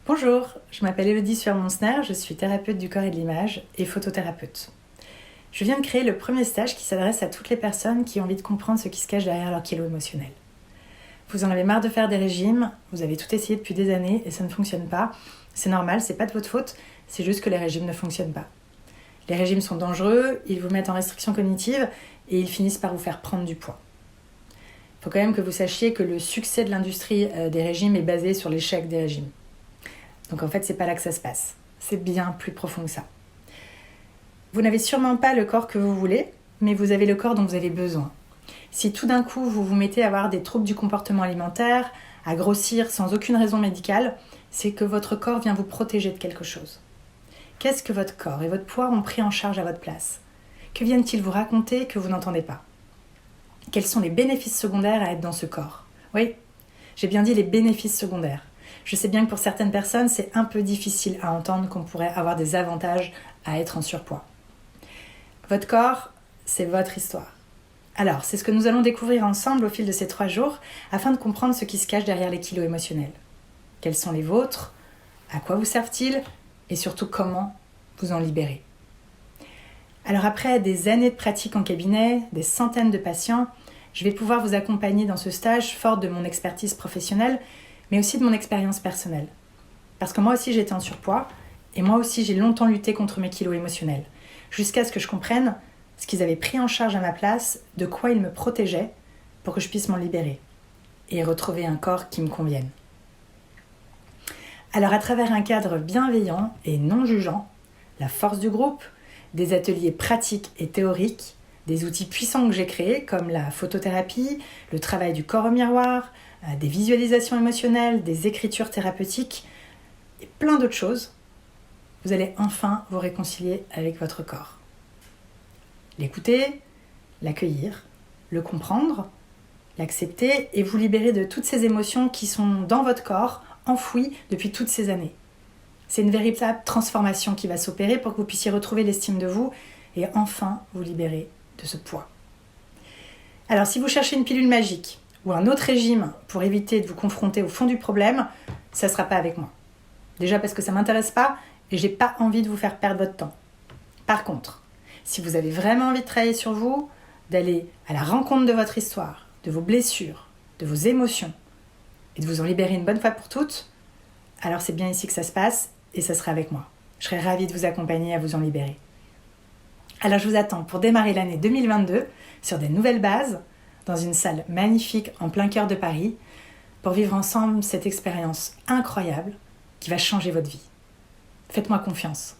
Bonjour, je m'appelle Élodie Sueur-Monsner, je suis thérapeute du corps et de l'image et photothérapeute. Je viens de créer le premier stage qui s'adresse à toutes les personnes qui ont envie de comprendre ce qui se cache derrière leur kilo émotionnel. Vous en avez marre de faire des régimes, vous avez tout essayé depuis des années et ça ne fonctionne pas. C'est normal, c'est pas de votre faute, c'est juste que les régimes ne fonctionnent pas. Les régimes sont dangereux, ils vous mettent en restriction cognitive et ils finissent par vous faire prendre du poids. Il faut quand même que vous sachiez que le succès de l'industrie des régimes est basé sur l'échec des régimes. Donc en fait, c'est pas là que ça se passe. C'est bien plus profond que ça. Vous n'avez sûrement pas le corps que vous voulez, mais vous avez le corps dont vous avez besoin. Si tout d'un coup, vous vous mettez à avoir des troubles du comportement alimentaire, à grossir sans aucune raison médicale, c'est que votre corps vient vous protéger de quelque chose. Qu'est-ce que votre corps et votre poids ont pris en charge à votre place ? Que viennent-ils vous raconter que vous n'entendez pas ? Quels sont les bénéfices secondaires à être dans ce corps ? Oui, j'ai bien dit les bénéfices secondaires. Je sais bien que pour certaines personnes, c'est un peu difficile à entendre qu'on pourrait avoir des avantages à être en surpoids. Votre corps, c'est votre histoire. Alors, c'est ce que nous allons découvrir ensemble au fil de ces 3 jours afin de comprendre ce qui se cache derrière les kilos émotionnels. Quels sont les vôtres ? À quoi vous servent-ils ? Et surtout, comment vous en libérer ? Alors après des années de pratique en cabinet, des centaines de patients, je vais pouvoir vous accompagner dans ce stage forte de mon expertise professionnelle, mais aussi de mon expérience personnelle. Parce que moi aussi j'étais en surpoids, et moi aussi j'ai longtemps lutté contre mes kilos émotionnels, jusqu'à ce que je comprenne ce qu'ils avaient pris en charge à ma place, de quoi ils me protégeaient, pour que je puisse m'en libérer, et retrouver un corps qui me convienne. Alors à travers un cadre bienveillant et non jugeant, la force du groupe, des ateliers pratiques et théoriques, des outils puissants que j'ai créés comme la photothérapie, le travail du corps au miroir, des visualisations émotionnelles, des écritures thérapeutiques et plein d'autres choses, vous allez enfin vous réconcilier avec votre corps. L'écouter, l'accueillir, le comprendre, l'accepter et vous libérer de toutes ces émotions qui sont dans votre corps, enfouies depuis toutes ces années. C'est une véritable transformation qui va s'opérer pour que vous puissiez retrouver l'estime de vous et enfin vous libérer de ce poids. Alors si vous cherchez une pilule magique ou un autre régime pour éviter de vous confronter au fond du problème, ça ne sera pas avec moi. Déjà parce que ça ne m'intéresse pas et j'ai pas envie de vous faire perdre votre temps. Par contre, si vous avez vraiment envie de travailler sur vous, d'aller à la rencontre de votre histoire, de vos blessures, de vos émotions et de vous en libérer une bonne fois pour toutes, alors c'est bien ici que ça se passe et ça sera avec moi. Je serai ravie de vous accompagner à vous en libérer. Alors je vous attends pour démarrer l'année 2022 sur des nouvelles bases, dans une salle magnifique en plein cœur de Paris, pour vivre ensemble cette expérience incroyable qui va changer votre vie. Faites-moi confiance.